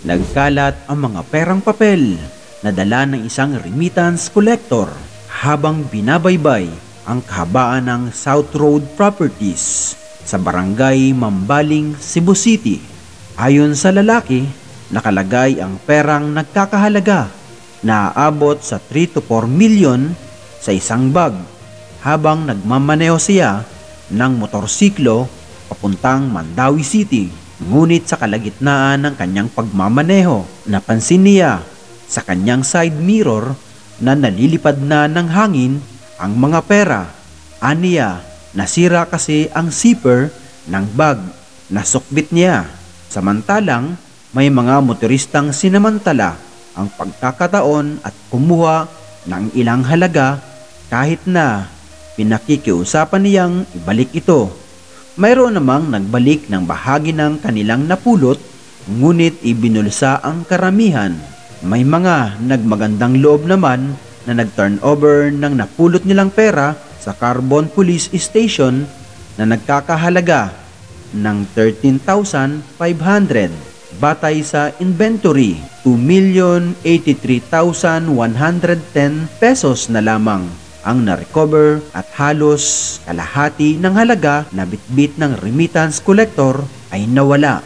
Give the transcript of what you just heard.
Nagkalat ang mga perang papel na dala ng isang remittance collector habang binabaybay ang kahabaan ng South Road Properties sa barangay Mambaling, Cebu City. Ayon sa lalaki, nakalagay ang perang nagkakahalaga na aabot sa 3 to 4 milyon sa isang bag habang nagmamaneho siya ng motorsiklo papuntang Mandawi City. Ngunit sa kalagitnaan ng kanyang pagmamaneho, napansin niya sa kanyang side mirror na nalilipad na ng hangin ang mga pera. Aniya, nasira kasi ang zipper ng bag na sukbit niya. Samantalang may mga motoristang sinamantala ang pagkakataon at kumuha ng ilang halaga kahit na pinakikiusapan niyang ibalik ito. Mayroon namang nagbalik ng bahagi ng kanilang napulot, ngunit ibinulsa ang karamihan. May mga nagmagandang loob naman na nag-turnover ng napulot nilang pera sa Carbon Police Station na nagkakahalaga ng 13,500. Batay sa inventory, 2,083,110 pesos na lamang ang na-recover at halos kalahati ng halaga na bitbit ng remittance collector ay nawala.